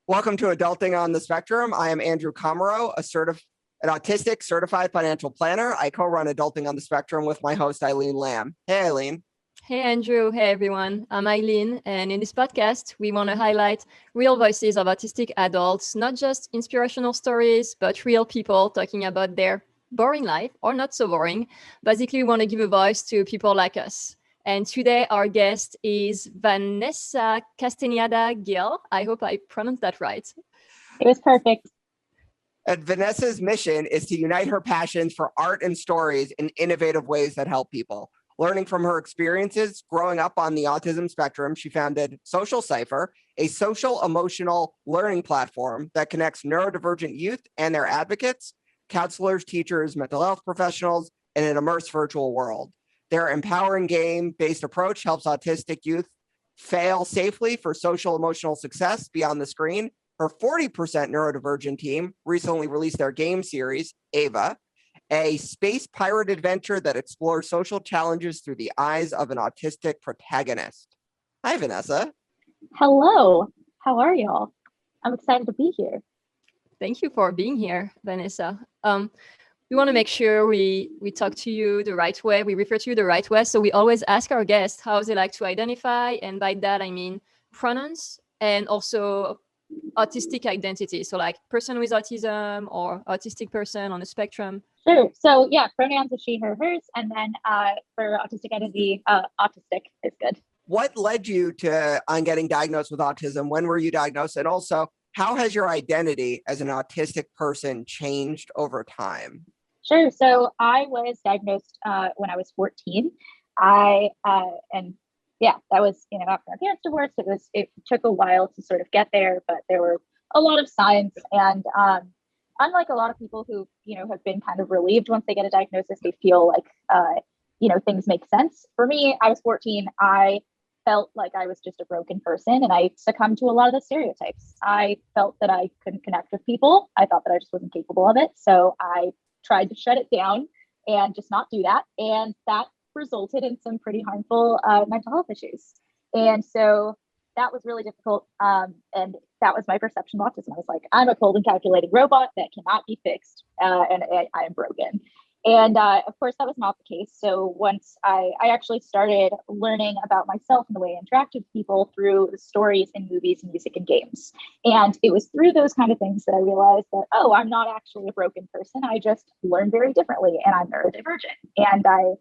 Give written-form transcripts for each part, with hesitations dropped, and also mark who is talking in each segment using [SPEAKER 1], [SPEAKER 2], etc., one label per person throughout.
[SPEAKER 1] Welcome to Adulting on the Spectrum. I am Andrew Komarow, an autistic certified financial planner. I co-run Adulting on the Spectrum with my host, Eileen Lamb. Hey, Eileen.
[SPEAKER 2] Hey, Andrew. Hey, everyone. I'm Eileen. And in this podcast, we want to highlight real voices of autistic adults, not just inspirational stories, but real people talking about their boring life or not so boring. Basically, we want to give a voice to people like us. And today, our guest is Vanessa Castañeda Gill. I hope I pronounced that right.
[SPEAKER 3] It was perfect.
[SPEAKER 1] And Vanessa's mission is to unite her passions for art and stories in innovative ways that help people. Learning from her experiences growing up on the autism spectrum, she founded Social Cipher, a social emotional learning platform that connects neurodivergent youth and their advocates, counselors, teachers, mental health professionals, in an immersive virtual world. Their empowering game-based approach helps autistic youth fail safely for social emotional success beyond the screen. Her 40% neurodivergent team recently released their game series, Ava, a space pirate adventure that explores social challenges through the eyes of an autistic protagonist. Hi, Vanessa.
[SPEAKER 3] Hello. How are y'all? I'm excited to be here.
[SPEAKER 2] Thank you for being here, Vanessa. We want to make sure we talk to you the right way, we refer to you the right way. So we always ask our guests how they like to identify. And by that, I mean pronouns and also autistic identity. So like person with autism or autistic person on the spectrum.
[SPEAKER 3] Sure. So yeah, pronouns are she, her, hers. And then for autistic identity, autistic is good.
[SPEAKER 1] What led you to getting diagnosed with autism? When were you diagnosed? And also, how has your identity as an autistic person changed over time?
[SPEAKER 3] Sure. So I was diagnosed when I was 14. That was, after my parents divorced. It took a while to sort of get there, but there were a lot of signs. And unlike a lot of people who, have been kind of relieved once they get a diagnosis, they feel like, things make sense. For me, I was 14. I felt like I was just a broken person and I succumbed to a lot of the stereotypes. I felt that I couldn't connect with people. I thought that I just wasn't capable of it. So I tried to shut it down and just not do that. And that resulted in some pretty harmful mental health issues. And so that was really difficult. And that was my perception of autism. I was like, I'm a cold and calculating robot that cannot be fixed and I am broken. And of course, that was not the case. So once I actually started learning about myself and the way I interacted with people through the stories in movies, music, and games. And it was through those kind of things that I realized that, I'm not actually a broken person. I just learn very differently and I'm neurodivergent. And I,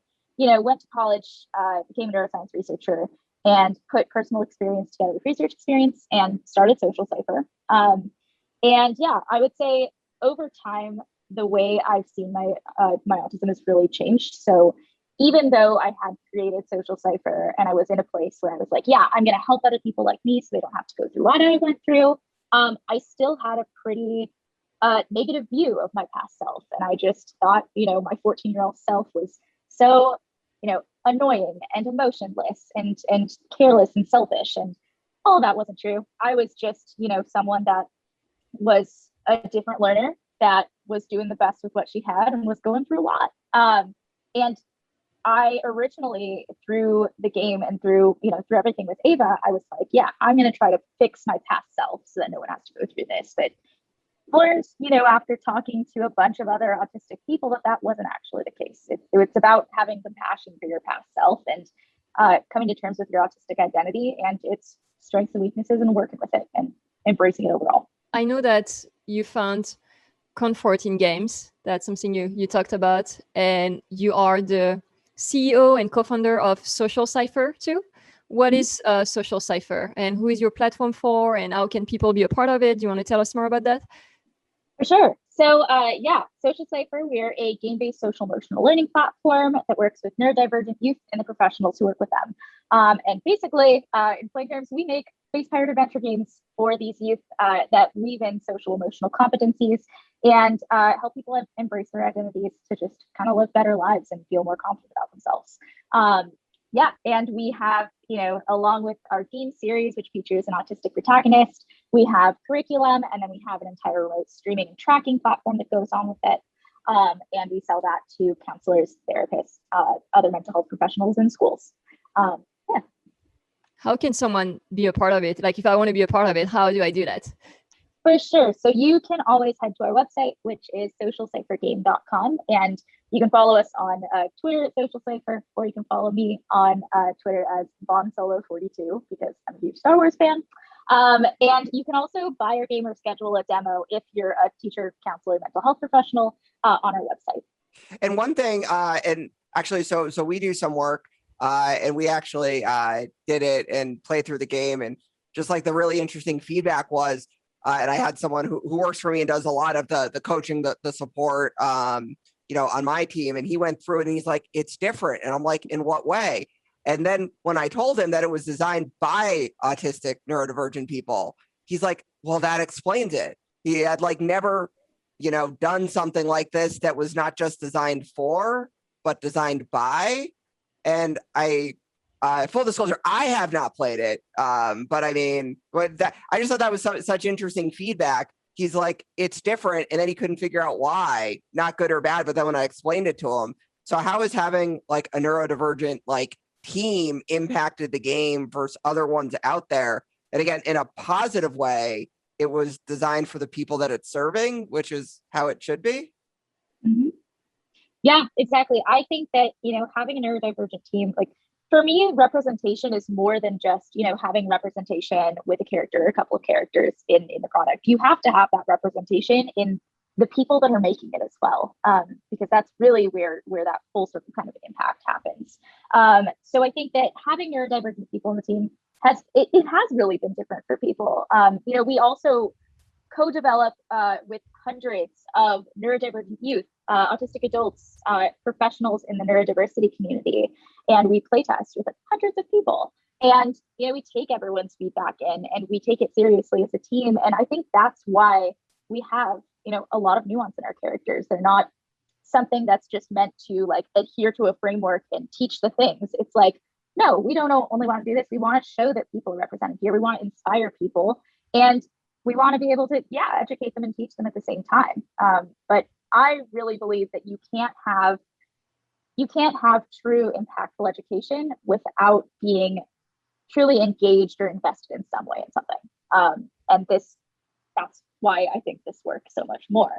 [SPEAKER 3] went to college, became a neuroscience researcher and put personal experience together with research experience and started Social Cipher. I would say over time, the way I've seen my autism has really changed. So even though I had created Social Cipher and I was in a place where I was like, yeah, I'm going to help other people like me so they don't have to go through what I went through, I still had a pretty negative view of my past self. And I just thought, my 14-year-old self was so, annoying and emotionless and careless and selfish. And all that wasn't true. I was just, someone that was a different learner that was doing the best with what she had and was going through a lot. And I originally, through the game and through everything with Ava, I was like, yeah, I'm going to try to fix my past self so that no one has to go through this. But learned, after talking to a bunch of other autistic people that wasn't actually the case. It's about having compassion for your past self and coming to terms with your autistic identity and its strengths and weaknesses and working with it and embracing it overall.
[SPEAKER 2] I know that you found comfort in games. That's something you talked about. And you are the CEO and co-founder of Social Cipher too. What is Social Cipher and who is your platform for and how can people be a part of it? Do you want to tell us more about that?
[SPEAKER 3] For sure. So Social Cipher, we're a game-based social emotional learning platform that works with neurodivergent youth and the professionals who work with them. And basically, in plain terms, we make space pirate adventure games for these youth that weave in social emotional competencies and help people embrace their identities to just kind of live better lives and feel more confident about themselves. And we have, along with our game series, which features an autistic protagonist, we have curriculum, and then we have an entire remote streaming and tracking platform that goes on with it. And we sell that to counselors, therapists, other mental health professionals in schools.
[SPEAKER 2] How can someone be a part of it? Like if I want to be a part of it, how do I do that?
[SPEAKER 3] For sure. So you can always head to our website, which is socialciphergame.com. And you can follow us on Twitter at Social Cipher, or you can follow me on Twitter as BonSolo42 because I'm a huge Star Wars fan. And you can also buy our game or schedule a demo if you're a teacher, counselor, mental health professional on our website.
[SPEAKER 1] And one thing, and actually, so we do some work, and we actually did it and played through the game, and just like the really interesting feedback was, and I had someone who works for me and does a lot of the coaching, the support, on my team, and he went through it and he's like, it's different, and I'm like, in what way? And then when I told him that it was designed by autistic neurodivergent people, he's like, well, that explains it. He had like never done something like this that was not just designed for, but designed by. And full disclosure, I have not played it. But I mean, I just thought that was such interesting feedback. He's like, it's different. And then he couldn't figure out why, not good or bad. But then when I explained it to him, so how is having like a neurodivergent like team impacted the game versus other ones out there? And again, in a positive way, it was designed for the people that it's serving, which is how it should be.
[SPEAKER 3] Mm-hmm. Yeah, exactly. I think that, having a neurodivergent team, like for me, representation is more than just, having representation with a character or a couple of characters in the product. You have to have that representation in the people that are making it as well, because that's really where that full circle kind of impact happens. So I think that having neurodivergent people on the team has really been different for people. We also co-develop with hundreds of neurodivergent youth, autistic adults, professionals in the neurodiversity community, and we playtest with hundreds of people. And we take everyone's feedback in, and we take it seriously as a team. And I think that's why we have a lot of nuance in our characters. They're not something that's just meant to like adhere to a framework and teach the things. It's like, no, we don't only want to do this. We want to show that people are represented here. We want to inspire people, and we want to be able to, educate them and teach them at the same time. But I really believe that you can't have true impactful education without being truly engaged or invested in some way in something. And that's why I think this works so much more.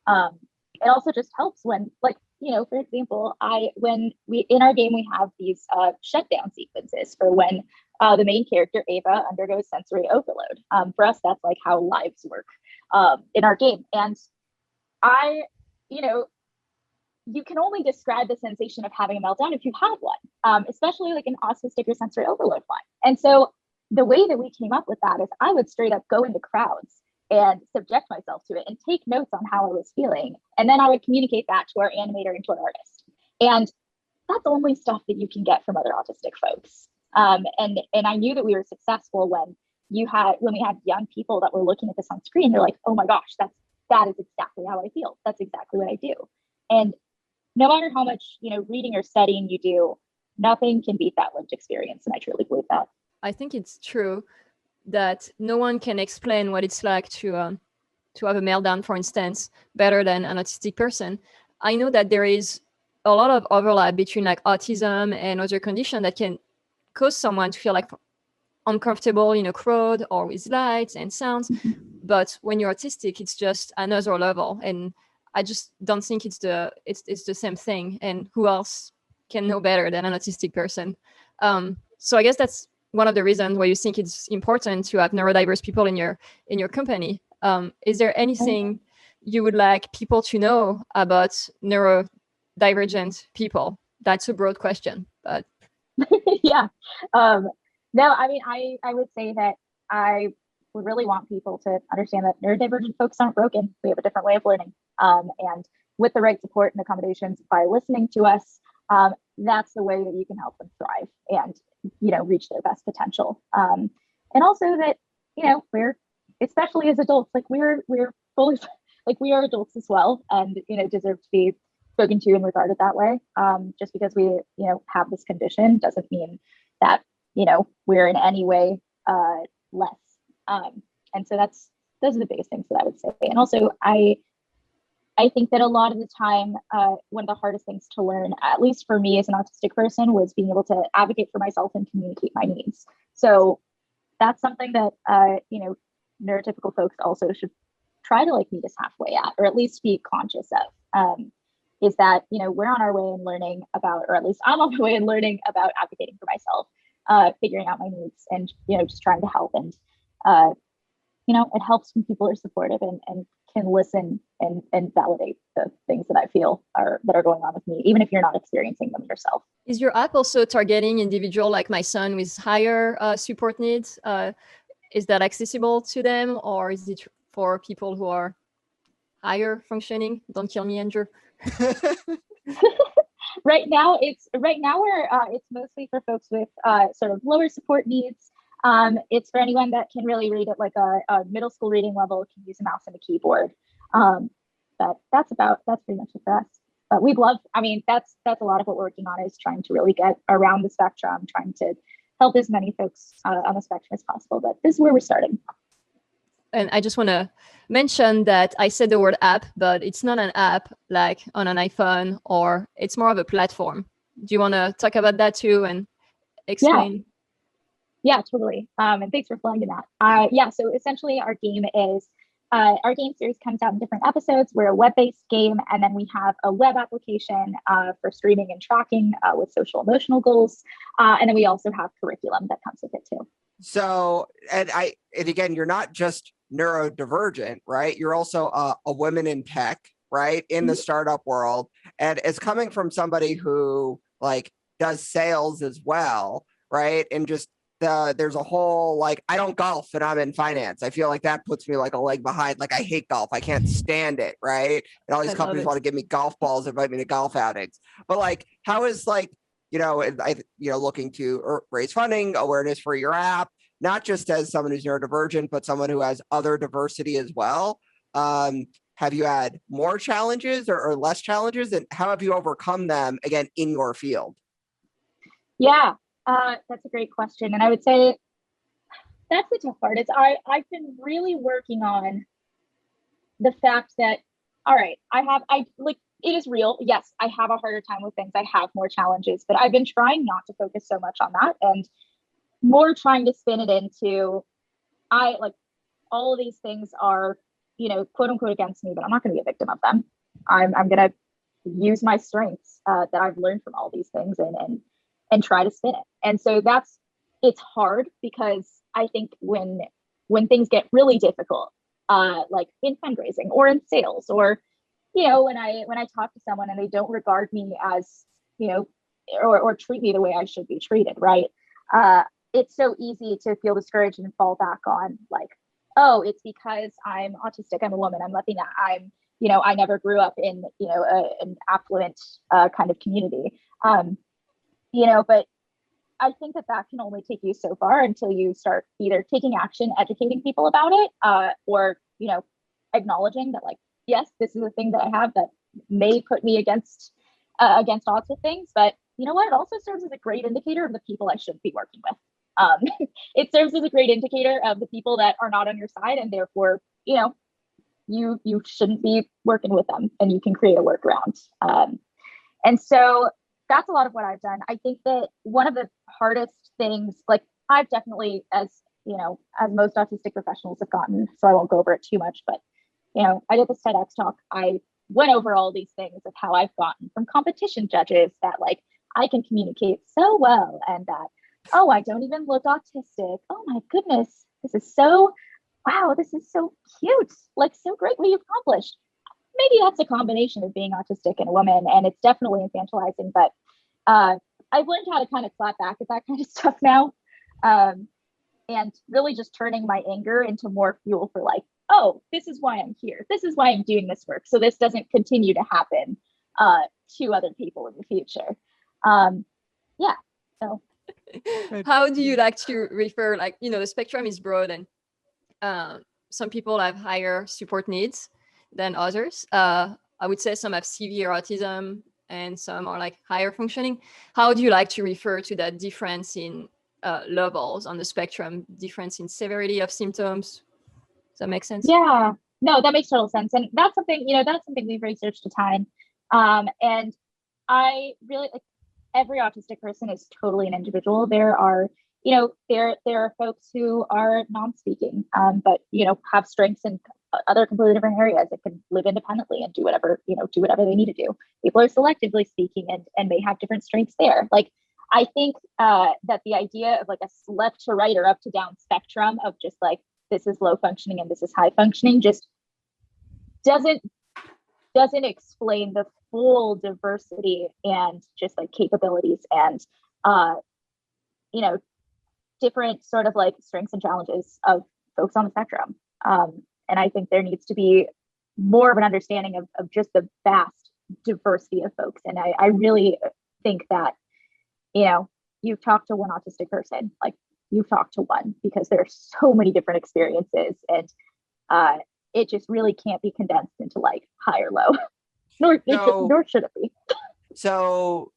[SPEAKER 3] It also just helps when, like, for example, when we in our game, we have these shutdown sequences for when the main character, Ava, undergoes sensory overload. For us, that's like how lives work in our game. And you can only describe the sensation of having a meltdown if you have one, especially like an autistic or sensory overload one. And so the way that we came up with that is I would straight up go into crowds and subject myself to it and take notes on how I was feeling. And then I would communicate that to our animator and to our artist. And that's only stuff that you can get from other autistic folks. And I knew that we were successful when we had young people that were looking at this on screen. They're like, oh my gosh, that is exactly how I feel. That's exactly what I do. And no matter how much, reading or studying you do, nothing can beat that lived experience. And I truly believe that.
[SPEAKER 2] I think it's true that no one can explain what it's like to have a meltdown, for instance, better than an autistic person. I know that there is a lot of overlap between like autism and other conditions that can cause someone to feel like uncomfortable in a crowd or with lights and sounds. But when you're autistic, it's just another level. And I just don't think it's the same thing. And who else can know better than an autistic person? So I guess that's one of the reasons why you think it's important to have neurodiverse people in your company. Is there anything you would like people to know about neurodivergent people? That's a broad question, but
[SPEAKER 3] yeah. No, I mean, I would say that I would really want people to understand that neurodivergent folks aren't broken. We have a different way of learning. And with the right support and accommodations by listening to us, that's the way that you can help them thrive and, reach their best potential. And also that, we're, especially as adults, like we're fully, like we are adults as well, and, deserve to be spoken to and regarded that way. Just because we, have this condition doesn't mean that, we're in any way less. And so those are the biggest things that I would say. And also I think that a lot of the time, one of the hardest things to learn, at least for me as an autistic person, was being able to advocate for myself and communicate my needs. So that's something that, neurotypical folks also should try to like meet us halfway at, or at least be conscious of, is that, you know, we're on our way in learning about, or at least I'm on my way in learning about advocating for myself, figuring out my needs, and, you know, just trying to help. And, you know, it helps when people are supportive and can listen and validate the things that I feel that are going on with me, even if you're not experiencing them yourself.
[SPEAKER 2] Is your app also targeting individual like my son with higher support needs? Is that accessible to them, or is it for people who are higher functioning? Don't kill me, Andrew.
[SPEAKER 3] Right now it's mostly for folks with sort of lower support needs. It's for anyone that can really read at like a middle school reading level, can use a mouse and a keyboard. But that's pretty much it for us. But that's a lot of what we're working on, is trying to really get around the spectrum, trying to help as many folks on the spectrum as possible. But this is where we're starting.
[SPEAKER 2] And I just want to mention that I said the word app, but it's not an app like on an iPhone, or it's more of a platform. Do you want to talk about that too and explain?
[SPEAKER 3] Yeah, totally. And thanks for flagging that. So essentially our game series comes out in different episodes. We're a web-based game, and then we have a web application for streaming and tracking with social emotional goals. And then we also have curriculum that comes with it too.
[SPEAKER 1] So, and again, you're not just neurodivergent, right? You're also a woman in tech, right? In the startup world. And it's coming from somebody who like does sales as well, right? And just there's a whole like, I don't golf and I'm in finance. I feel like that puts me like a leg behind. Like I hate golf. I can't stand it, right? And all these companies want to give me golf balls, invite me to golf outings. But like, how is like, looking to raise funding, awareness for your app, not just as someone who's neurodivergent, but someone who has other diversity as well. Have you had more challenges or less challenges, and how have you overcome them again in your field?
[SPEAKER 3] Yeah, that's a great question. And I would say that's the tough part. I've been really working on the fact that, all right, it is real. Yes, I have a harder time with things. I have more challenges, but I've been trying not to focus so much on that, and more trying to spin it into, all of these things are, quote unquote against me, but I'm not going to be a victim of them. I'm going to use my strengths that I've learned from all these things and try to spin it. And so it's hard, because I think when things get really difficult, like in fundraising or in sales, or when I talk to someone and they don't regard me as, or treat me the way I should be treated, right? It's so easy to feel discouraged and fall back on like, oh, it's because I'm autistic, I'm a woman, I'm Latina, I never grew up in, an affluent kind of community. But I think that can only take you so far until you start either taking action, educating people about it, or, acknowledging that like, yes, this is a thing that I have that may put me against odds with things, but you know what? It also serves as a great indicator of the people I should be working with. It serves as a great indicator of the people that are not on your side, and therefore, you shouldn't be working with them, and you can create a workaround. And so that's a lot of what I've done. I think that one of the hardest things, like I've definitely, as most autistic professionals have gotten, so I won't go over it too much, but I did this TEDx talk. I went over all these things of how I've gotten from competition judges that like I can communicate so well, and that, oh, I don't even look autistic. Oh my goodness, this is so cute. Like, so great what you've accomplished. Maybe that's a combination of being autistic and a woman, and it's definitely infantilizing, but I've learned how to kind of clap back at that kind of stuff now. And really just turning my anger into more fuel for like, oh, this is why I'm here. This is why I'm doing this work. So this doesn't continue to happen to other people in the future. So.
[SPEAKER 2] How do you like to refer, like, the spectrum is broad, and some people have higher support needs than others. I would say some have severe autism and some are like higher functioning. How do you like to refer to that difference in levels on the spectrum, difference in severity of symptoms? Does that make sense?
[SPEAKER 3] Yeah, no, that makes total sense. And that's something we've researched a ton. And I really, like, every autistic person is totally an individual. There are, there are folks who are non-speaking, but have strengths in other completely different areas that can live independently and do whatever they need to do. People are selectively speaking and may have different strengths there. Like, I think that the idea of like a left to right or up to down spectrum of just like, this is low functioning and this is high functioning just doesn't explain the full diversity and just like capabilities and different sort of like strengths and challenges of folks on the spectrum. And I think there needs to be more of an understanding of just the vast diversity of folks. And I really think that, you've talked to one autistic person, like you've talked to one, because there are so many different experiences, and it just really can't be condensed into like high or low, nor should it be.
[SPEAKER 1] So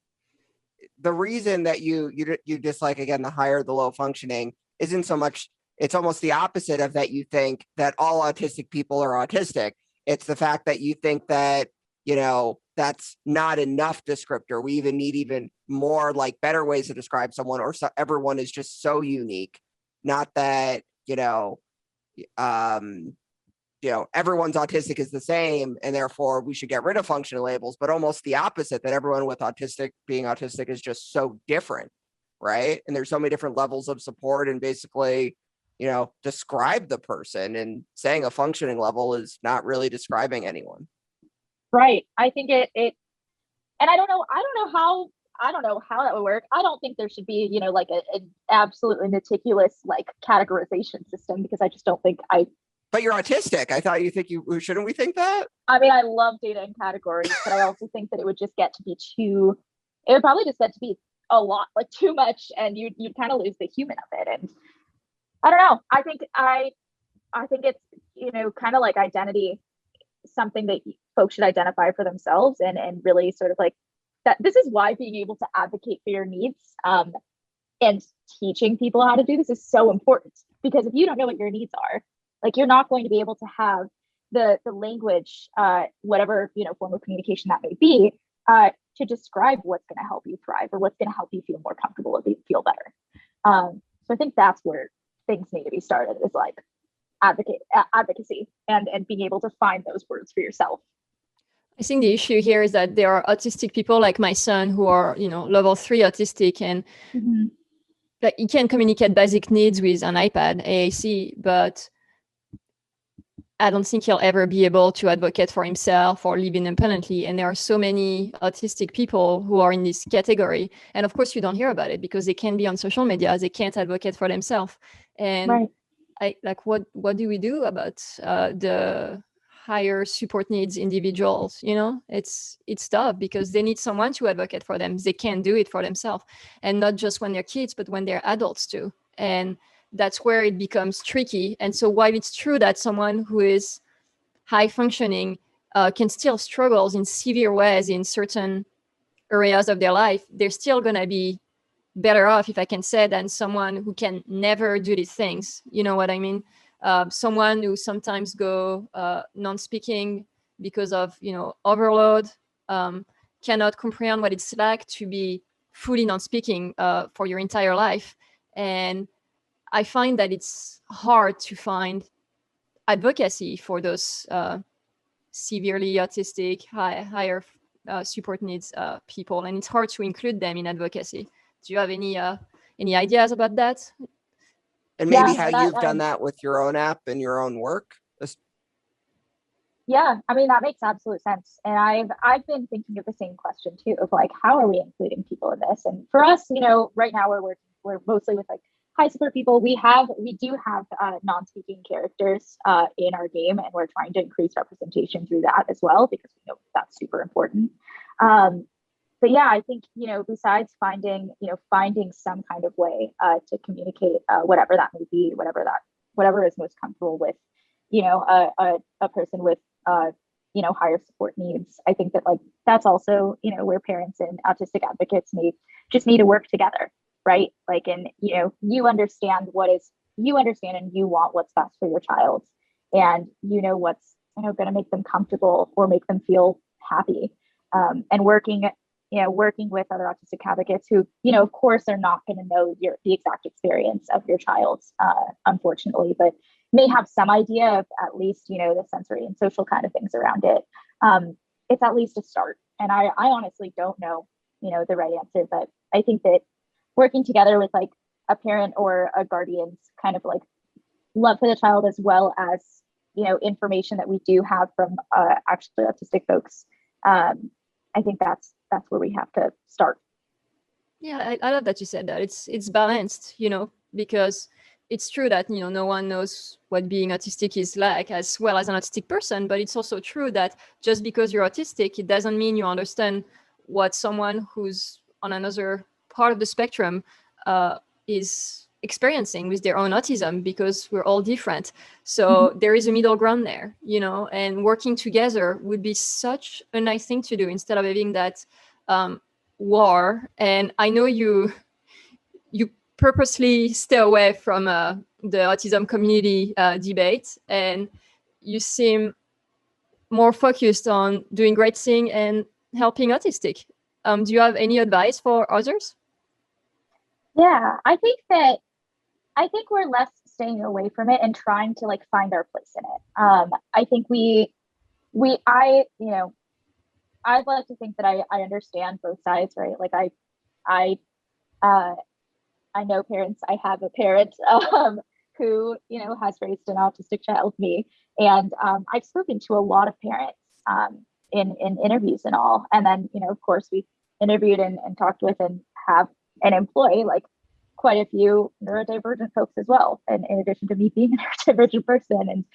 [SPEAKER 1] the reason that you dislike, again, the higher the low functioning isn't so much, it's almost the opposite of that. You think that all autistic people are autistic. It's the fact that you think that, that's not enough descriptor. We even need even more like better ways to describe someone, or so everyone is just so unique. Not that, everyone's autistic is the same and therefore we should get rid of functional labels, but almost the opposite, that everyone with being autistic is just so different, right? And there's so many different levels of support, and basically, describe the person, and saying a functioning level is not really describing anyone.
[SPEAKER 3] Right. I think it and I don't know how that would work. I don't think there should be, like an absolutely meticulous like categorization system, because I just don't think
[SPEAKER 1] But you're autistic. I thought shouldn't we think that?
[SPEAKER 3] I mean, I love data and categories, but I also think that it would just get to be it would probably just get to be a lot, like too much, and you'd kind of lose the human of it. And I don't know. I think it's, kind of like identity, something that folks should identify for themselves, and really sort of like that. This is why being able to advocate for your needs and teaching people how to do this is so important, because if you don't know what your needs are, like, you're not going to be able to have the language, whatever, form of communication that may be, to describe what's going to help you thrive, or what's going to help you feel more comfortable or feel better. So I think that's where things need to be started, is like advocacy and being able to find those words for yourself.
[SPEAKER 2] I think the issue here is that there are autistic people like my son who are, level 3 autistic, and like, he can communicate basic needs with an iPad, AAC, but I don't think he'll ever be able to advocate for himself or live independently. And there are so many autistic people who are in this category. And of course, you don't hear about it because they can't be on social media. They can't advocate for themselves. And right. What do we do about the higher support needs individuals? It's tough, because they need someone to advocate for them. They can't do it for themselves, and not just when they're kids, but when they're adults too. And that's where it becomes tricky. And so while it's true that someone who is high functioning can still struggle in severe ways in certain areas of their life, they're still going to be better off, if I can say, than someone who can never do these things. You know what I mean? Someone who sometimes go non-speaking because of, overload, cannot comprehend what it's like to be fully non-speaking for your entire life. And I find that it's hard to find advocacy for those severely autistic, higher support needs people, and it's hard to include them in advocacy. Do you have any ideas about that?
[SPEAKER 1] And maybe how you've done that with your own app and your own work?
[SPEAKER 3] Yeah, I mean, that makes absolute sense. And I've been thinking of the same question too, of like, how are we including people in this? And for us, right now we're mostly with like high support people. We do have non-speaking characters in our game, and we're trying to increase representation through that as well, because we know that's super important. But yeah, I think, besides finding some kind of way to communicate whatever that may be, whatever is most comfortable with, a person with, higher support needs. I think that like, that's also, where parents and autistic advocates just need to work together, right? Like, and, you understand and you want what's best for your child, and what's, going to make them comfortable or make them feel happy, and working working with other autistic advocates who, of course, are not going to know the exact experience of your child, unfortunately, but may have some idea of at least, the sensory and social kind of things around it. It's at least a start. And I honestly don't know, the right answer, but I think that working together with like a parent or a guardian's kind of like love for the child, as well as, information that we do have from actually autistic folks. I think that's where we have to start.
[SPEAKER 2] Yeah, I love that you said that. It's balanced, because it's true that, no one knows what being autistic is like as well as an autistic person, but it's also true that just because you're autistic, it doesn't mean you understand what someone who's on another part of the spectrum is experiencing with their own autism, because we're all different. So there is a middle ground there, and working together would be such a nice thing to do instead of having that war. And I know you purposely stay away from the autism community debate, and you seem more focused on doing great thing and helping autistic. Do you have any advice for others?
[SPEAKER 3] Yeah, I think we're less staying away from it and trying to like find our place in it. I think I'd like to think that I understand both sides, right? Like I know parents. I have a parent who, has raised an autistic child, me, and I've spoken to a lot of parents in interviews and all. And then, of course, we interviewed and talked with and have and employ like quite a few neurodivergent folks as well. And in addition to me being a neurodivergent person, and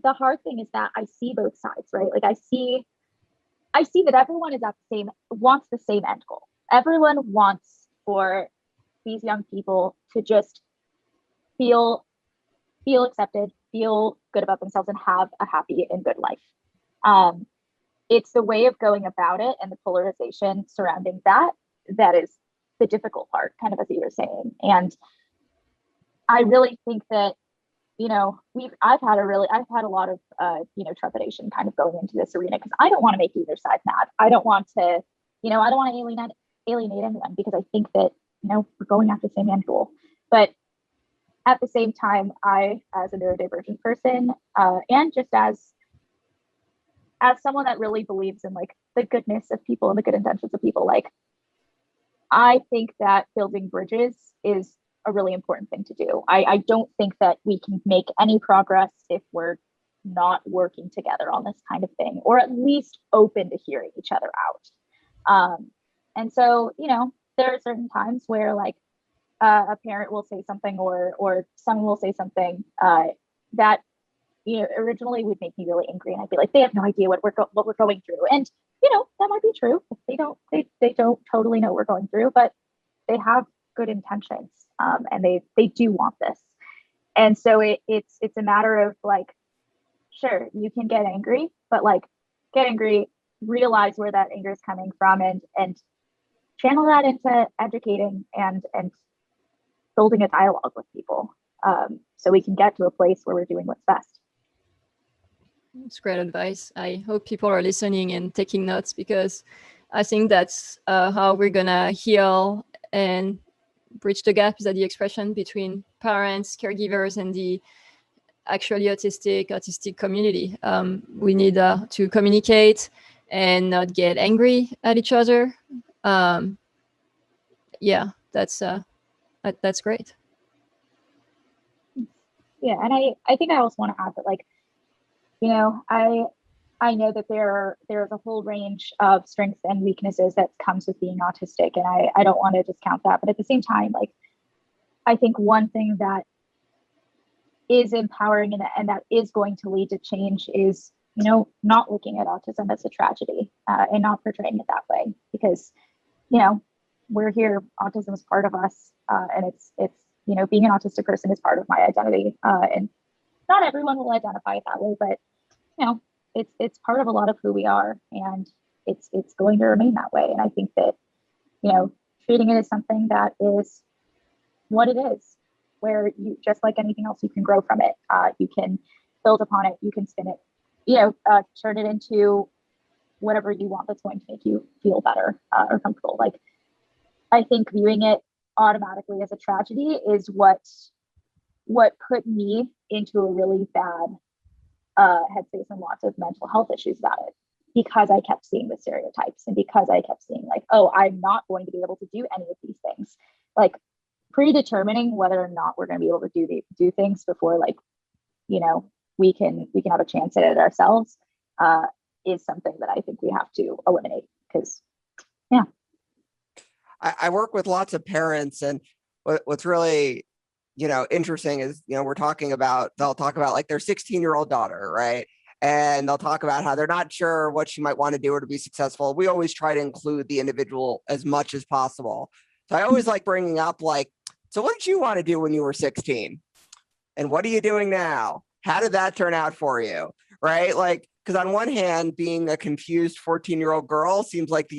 [SPEAKER 3] the hard thing is that I see both sides, right? Like I see that everyone is wants the same end goal. Everyone wants for these young people to just feel accepted, feel good about themselves, and have a happy and good life. It's the way of going about it and the polarization surrounding that is the difficult part, kind of as you were saying. And I really think that, I've had a lot of, trepidation kind of going into this arena, because I don't want to make either side mad. I don't want to, I don't want to alienate anyone, because I think that, we're going after the same end goal. But at the same time, I, as a neurodivergent person, and just as someone that really believes in like the goodness of people and the good intentions of people, like I think that building bridges is a really important thing to do. I don't think that we can make any progress if we're not working together on this kind of thing, or at least open to hearing each other out. And so, there are certain times where like a parent will say something or someone will say something that originally would make me really angry, and I'd be like, they have no idea what we're going through. And that might be true. They don't totally know what we're going through, but they have good intentions, and they do want this. And so it's a matter of like, sure, you can get angry, but like get angry, realize where that anger is coming from, and channel that into educating and building a dialogue with people, so we can get to a place where we're doing what's best.
[SPEAKER 2] That's great advice. I hope people are listening and taking notes, because I think that's how we're gonna heal and bridge the gap, is that the expression between parents, caregivers, and the actually autistic community. We need to communicate and not get angry at each other. Yeah, that's great.
[SPEAKER 3] Yeah, and I think I also want to add that, like, I know that there's a whole range of strengths and weaknesses that comes with being autistic, and I don't want to discount that. But at the same time, like, I think one thing that is empowering and that is going to lead to change is, not looking at autism as a tragedy, and not portraying it that way, because, we're here, autism is part of us, and it's being an autistic person is part of my identity, and not everyone will identify it that way, but it's part of a lot of who we are, and it's going to remain that way. And I think that, treating it as something that is what it is, where you, just like anything else, you can grow from it. You can build upon it. You can spin it, turn it into whatever you want that's going to make you feel better or comfortable. Like, I think viewing it automatically as a tragedy is what put me into a really bad headspace and lots of mental health issues about it, because I kept seeing the stereotypes and because I kept seeing like, oh, I'm not going to be able to do any of these things. Like, predetermining whether or not we're going to be able to do things before, like, you know, we can have a chance at it ourselves is something that I think we have to eliminate, because yeah.
[SPEAKER 1] I work with lots of parents, and what's really, you know, interesting is, you know, they'll talk about like their 16-year-old daughter, right? And they'll talk about how they're not sure what she might want to do or to be successful. We always try to include the individual as much as possible. So I always like bringing up like, so what did you want to do when you were 16? And what are you doing now? How did that turn out for you? Right? Like, because on one hand, being a confused 14-year-old girl seems like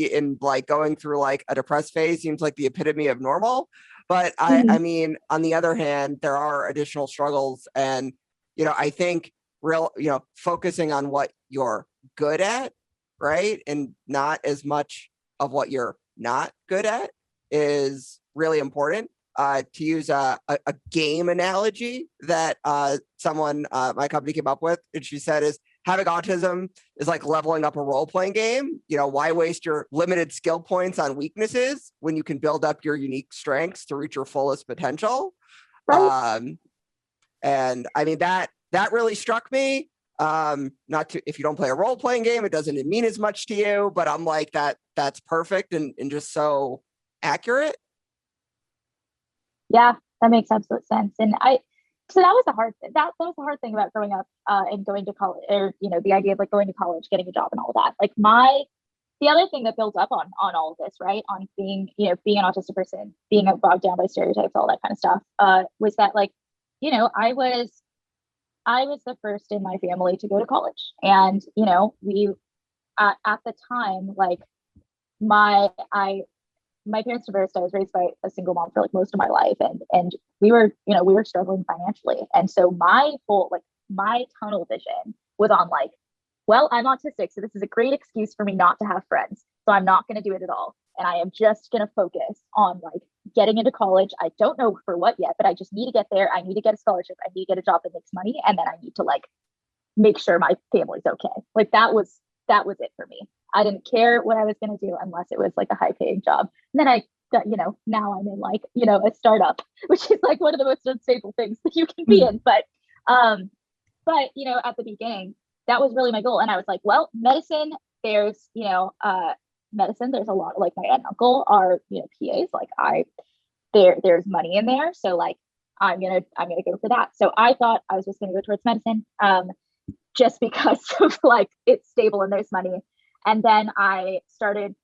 [SPEAKER 1] going through like a depressed phase seems like the epitome of normal. But I mean, on the other hand, there are additional struggles. And, you know, I think focusing on what you're good at, right? And not as much of what you're not good at is really important. To use a game analogy that someone, my company came up with, and she said is, having autism is like leveling up a role-playing game. You know, why waste your limited skill points on weaknesses when you can build up your unique strengths to reach your fullest potential? Right. And I mean, that really struck me. If you don't play a role-playing game, it doesn't mean as much to you, but I'm like, that's perfect and just so accurate.
[SPEAKER 3] Yeah, that makes absolute sense. And so that was the hard thing. That was the hard thing about growing up and going to college, or, you know, the idea of like going to college, getting a job and all that. Like the other thing that builds up on all of this, right, on being an autistic person, being bogged down by stereotypes, all that kind of stuff, was that, like, you know, I was the first in my family to go to college. And, you know, we, at the time, like, my parents divorced. I was raised by a single mom for like most of my life. And we were struggling financially. And so my tunnel vision was on like, well, I'm autistic, so this is a great excuse for me not to have friends. So I'm not going to do it at all. And I am just going to focus on like getting into college. I don't know for what yet, but I just need to get there. I need to get a scholarship. I need to get a job that makes money. And then I need to like make sure my family's okay. Like that was it for me. I didn't care what I was going to do unless it was like a high paying job. And then I got, you know, now I'm in like, you know, a startup, which is like one of the most unstable things that you can be in. But, you know, at the beginning, that was really my goal. And I was like, well, medicine, there's, you know, there's a lot, like my aunt and uncle are, you know, PAs, like there's money in there. So like, I'm going to go for that. So I thought I was just going to go towards medicine, just because of like, it's stable and there's money. And then I started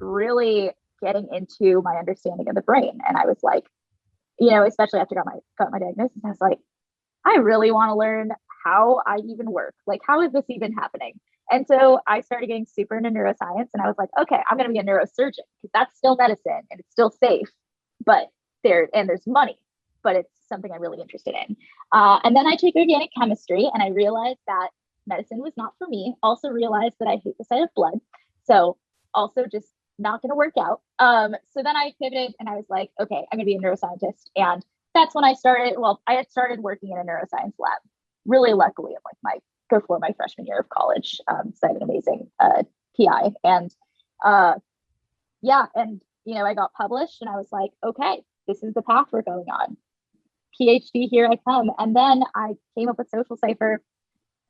[SPEAKER 3] really getting into my understanding of the brain. And I was like, you know, especially after I got my diagnosis, I was like, I really want to learn how I even work. Like, how is this even happening? And so I started getting super into neuroscience, and I was like, okay, I'm going to be a neurosurgeon, because that's still medicine and it's still safe, but there's money, but it's something I'm really interested in. And then I took organic chemistry, and I realized that medicine was not for me. Also realized that I hate the sight of blood. So also just not going to work out. So then I pivoted and I was like, okay, I'm going to be a neuroscientist. And that's when I had started working in a neuroscience lab, really luckily, before my freshman year of college. So I have an amazing PI. And and, you know, I got published and I was like, okay, this is the path we're going on. PhD, here I come. And then I came up with Social Cipher.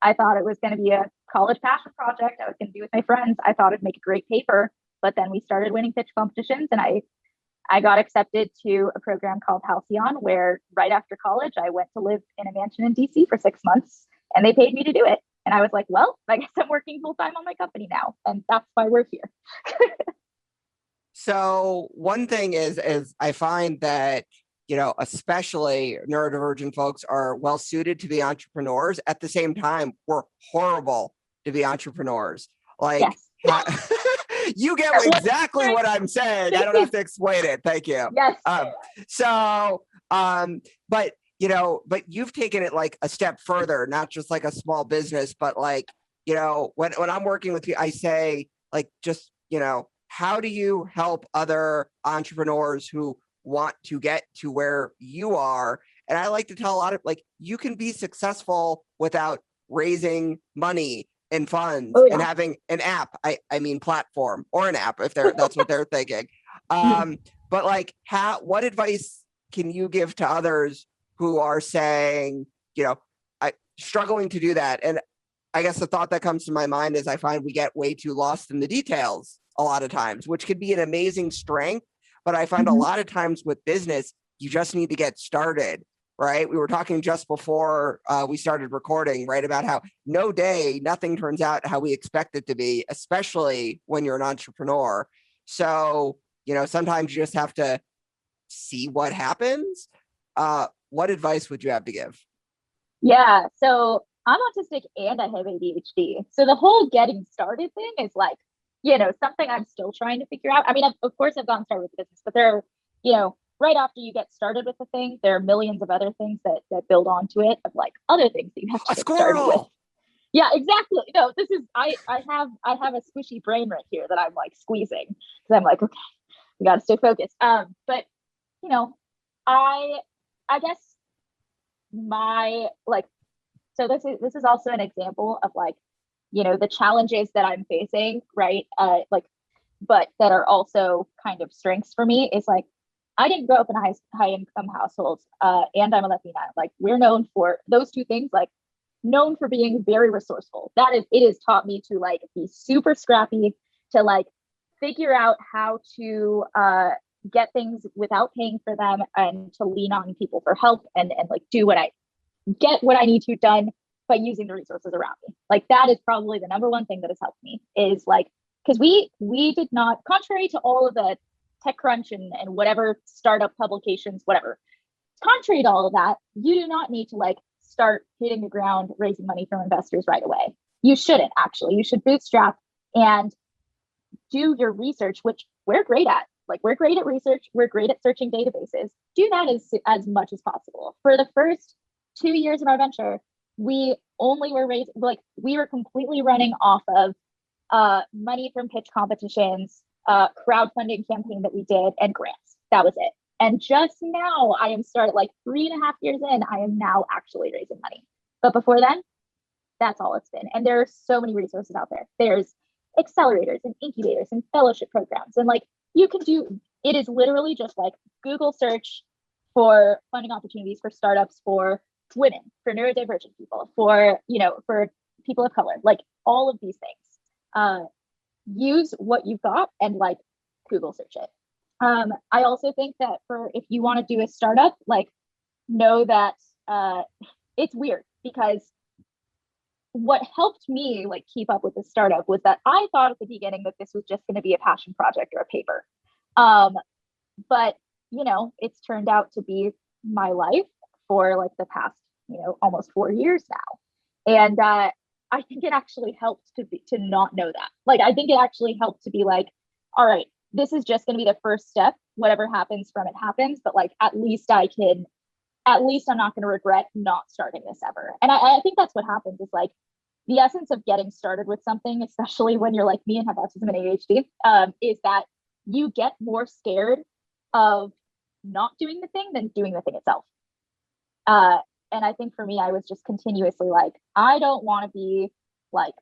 [SPEAKER 3] I thought it was going to be a college passion project I was going to do with my friends. I thought it'd make a great paper, but then we started winning pitch competitions, and I got accepted to a program called Halcyon, where right after college, I went to live in a mansion in DC for 6 months, and they paid me to do it. And I was like, well, I guess I'm working full time on my company now. And that's why we're here.
[SPEAKER 1] So one thing is I find that, you know, especially neurodivergent folks are well suited to be entrepreneurs. At the same time, we're horrible to be entrepreneurs. Like, yes. You get exactly what I'm saying. I don't have to explain it. Thank you.
[SPEAKER 3] Yes.
[SPEAKER 1] But you've taken it like a step further, not just like a small business, but like when I'm working with you, I say, like, just, how do you help other entrepreneurs who want to get to where you are? And I like to tell a lot of, like, you can be successful without raising money and funds and having an app. I mean, platform or an app if that's what they're thinking. But like, what advice can you give to others who are saying, struggling to do that? And I guess the thought that comes to my mind is I find we get way too lost in the details a lot of times, which could be an amazing strength. But I find a lot of times with business, you just need to get started, right? We were talking just before we started recording, right, about how nothing turns out how we expect it to be, especially when you're an entrepreneur. So, sometimes you just have to see what happens. What advice would you have to give?
[SPEAKER 3] Yeah, so I'm autistic and I have ADHD. So the whole getting started thing is like, something I'm still trying to figure out. I mean, of course, I've gotten started with the business, but there are, right after you get started with the thing, there are millions of other things that build onto it, of like other things that you have to get started with. Yeah, exactly. No, this is I have a squishy brain right here that I'm like squeezing because I'm like, okay, we got to stay focused. But I guess my like, so this is also an example of like, the challenges that I'm facing, right? But that are also kind of strengths for me is like, I didn't grow up in a high income household, and I'm a Latina. Like, we're known for those two things, like known for being very resourceful. It has taught me to like be super scrappy, to like figure out how to get things without paying for them, and to lean on people for help and like do what I need to done by using the resources around me. Like, that is probably the number one thing that has helped me, is like, because we did not, contrary to all of the TechCrunch and whatever startup publications, whatever, contrary to all of that, you do not need to like start hitting the ground raising money from investors right away. You shouldn't, actually. You should bootstrap and do your research, which we're great at. Like, we're great at research. We're great at searching databases. Do that as much as possible. For the first 2 years of our venture, we only were raising, like, we were completely running off of money from pitch competitions, crowdfunding campaign that we did, and grants. That was it. And just now, I am started like 3.5 years in, I am now actually raising money. But before then, that's all it's been. And there are so many resources out there. There's accelerators and incubators and fellowship programs. And like, you can do, it is literally just like Google search for funding opportunities for startups, for women, for neurodivergent people, for people of color, like all of these things. Use what you've got and like Google search it. I also think that if you want to do a startup, like, know that it's weird, because what helped me like keep up with the startup was that I thought at the beginning that this was just going to be a passion project or a paper. But it's turned out to be my life for like the past, almost 4 years now. And I think it actually helped to not know that. Like, I think it actually helped to be like, all right, this is just going to be the first step. Whatever happens from it happens. But like, at least I'm not going to regret not starting this ever. And I think that's what happens, is like the essence of getting started with something, especially when you're like me and have autism and ADHD, is that you get more scared of not doing the thing than doing the thing itself. And I think for me, I was just continuously like, I don't want to be like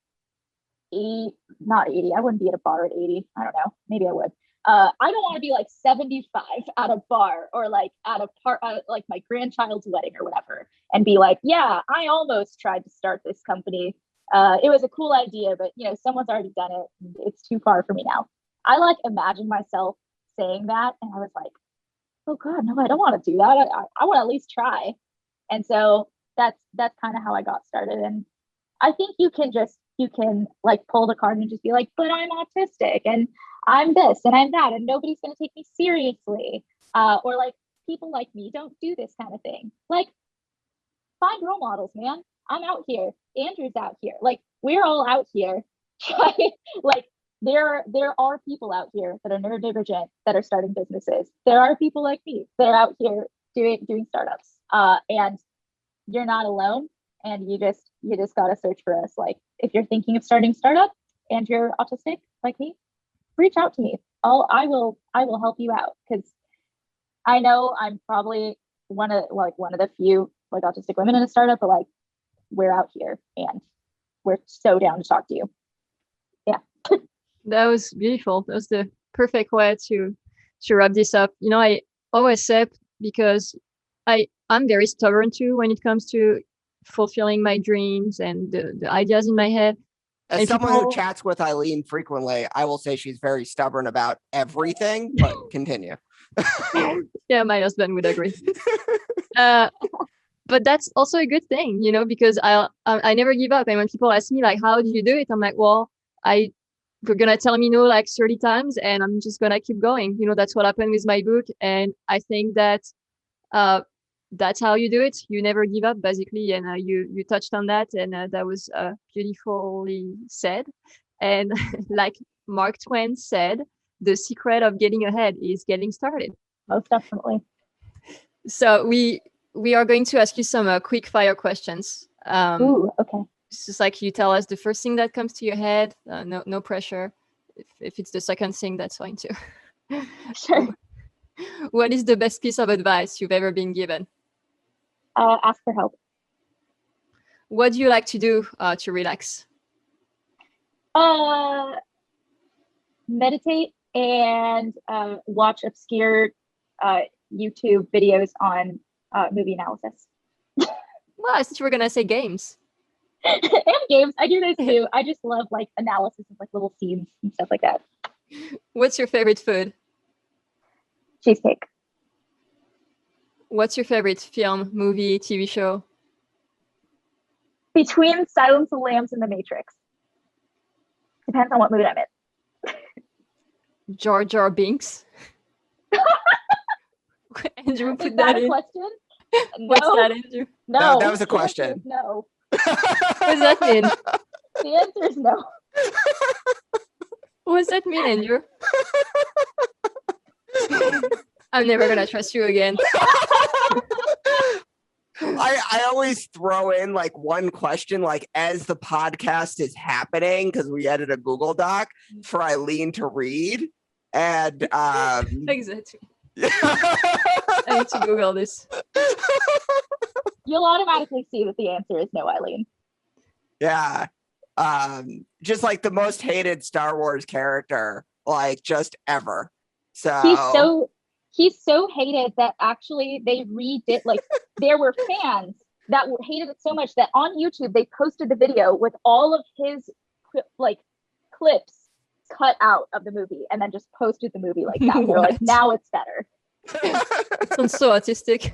[SPEAKER 3] not 80. I wouldn't be at a bar at 80. I don't know. Maybe I would. I don't want to be like 75 at a bar, or like at a like my grandchild's wedding or whatever, and be like, yeah, I almost tried to start this company. It was a cool idea, but someone's already done it. It's too far for me now. I like imagine myself saying that, and I was like, oh God, no, I don't want to do that. I want to at least try. And so that's kind of how I got started. And I think you can like pull the card and just be like, but I'm autistic and I'm this and I'm that, and nobody's going to take me seriously. Or like, people like me don't do this kind of thing. Like, find role models, man. I'm out here. Andrew's out here. Like, we're all out here. Like, there are people out here that are neurodivergent that are starting businesses. There are people like me that are out here doing startups. And you're not alone. And you just you just got to search for us. Like if you're thinking of starting startup and you're autistic like me, reach out to me. I will help you out, because I know I'm probably one of the few like autistic women in a startup, but like we're out here and we're so down to talk to you. Yeah.
[SPEAKER 2] That was beautiful. That was the perfect way to wrap this up. You know, I always say, because I'm very stubborn too when it comes to fulfilling my dreams and the ideas in my head.
[SPEAKER 1] As someone who chats with Eileen frequently, I will say she's very stubborn about everything, but continue.
[SPEAKER 2] Yeah, my husband would agree. But that's also a good thing, you know, because I never give up. And when people ask me like, how do you do it? I'm like, well, we're going to tell me no like 30 times and I'm just going to keep going. You know, that's what happened with my book. And I think that that's how you do it. You never give up, basically. And you touched on that, and that was beautifully said. And like Mark Twain said, the secret of getting ahead is getting started.
[SPEAKER 3] Most definitely.
[SPEAKER 2] So we are going to ask you some quick fire questions.
[SPEAKER 3] Ooh, okay.
[SPEAKER 2] It's just like you tell us the first thing that comes to your head. No pressure. If it's the second thing, that's fine too.
[SPEAKER 3] Sure.
[SPEAKER 2] What is the best piece of advice you've ever been given?
[SPEAKER 3] Ask for help.
[SPEAKER 2] What do you like to do to relax?
[SPEAKER 3] Meditate and watch obscure YouTube videos on movie analysis.
[SPEAKER 2] Well, I thought you were gonna say games.
[SPEAKER 3] And games. I do those too. I just love like analysis of like little scenes and stuff like that.
[SPEAKER 2] What's your favorite food?
[SPEAKER 3] Cheesecake.
[SPEAKER 2] What's your favorite film, movie, TV show?
[SPEAKER 3] Between Silence of the Lambs and The Matrix. Depends on what mood I'm in.
[SPEAKER 2] Jar Jar Binks. Andrew, put
[SPEAKER 3] Is that
[SPEAKER 2] in.
[SPEAKER 3] A question?
[SPEAKER 2] What's
[SPEAKER 3] No.
[SPEAKER 2] that, Andrew?
[SPEAKER 3] No.
[SPEAKER 1] That was a question.
[SPEAKER 3] No.
[SPEAKER 2] What does that mean?
[SPEAKER 3] The answer is no.
[SPEAKER 2] What does that mean, Andrew? I'm never gonna trust you again.
[SPEAKER 1] I always throw in like one question, like as the podcast is happening, because we edit a Google Doc for Eileen to read. And
[SPEAKER 2] Exactly. I need to Google this.
[SPEAKER 3] You'll automatically see that the answer is no, Eileen.
[SPEAKER 1] Yeah. Just like the most hated Star Wars character, like just ever. So
[SPEAKER 3] he's so hated that actually they redid, like there were fans that hated it so much that on YouTube they posted the video with all of his like clips cut out of the movie and then just posted the movie like that. They're like, now it's better.
[SPEAKER 2] Sounds so autistic.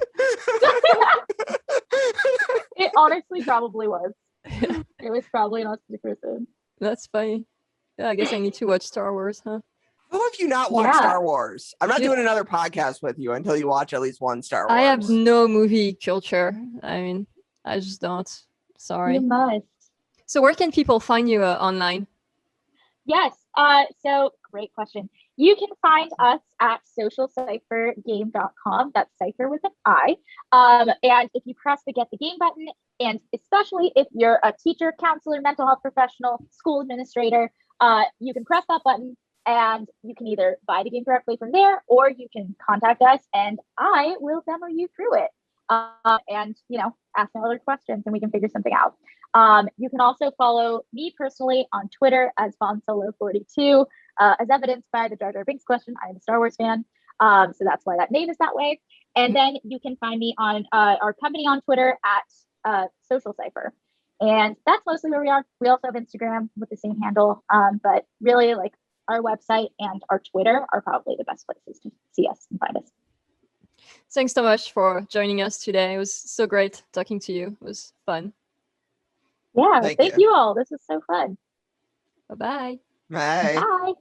[SPEAKER 3] It honestly probably was. It was probably an autistic person.
[SPEAKER 2] That's funny. Yeah, I guess I need to watch Star Wars, huh?
[SPEAKER 1] How have you not watched Star Wars? I'm not doing another podcast with you until you watch at least one Star Wars.
[SPEAKER 2] I have no movie culture. I mean, I just don't. Sorry.
[SPEAKER 3] You must.
[SPEAKER 2] So where can people find you online?
[SPEAKER 3] Yes. So great question. You can find us at socialciphergame.com. That's cipher with an I. And if you press the get the game button, and especially if you're a teacher, counselor, mental health professional, school administrator, you can press that button and you can either buy the game directly from there, or you can contact us and I will demo you through it. And, you know, ask me other questions and we can figure something out. You can also follow me personally on Twitter as BonSolo42. As evidenced by the Jar Jar Binks question, I am a Star Wars fan. So that's why that name is that way. And then you can find me on our company on Twitter at Social Cipher. And that's mostly where we are. We also have Instagram with the same handle. But really, like, our website and our Twitter are probably the best places to see us and find us.
[SPEAKER 2] Thanks so much for joining us today. It was so great talking to you. It was fun.
[SPEAKER 3] Yeah, thank you all. This was so fun.
[SPEAKER 2] Bye-bye.
[SPEAKER 1] Bye.
[SPEAKER 3] Bye.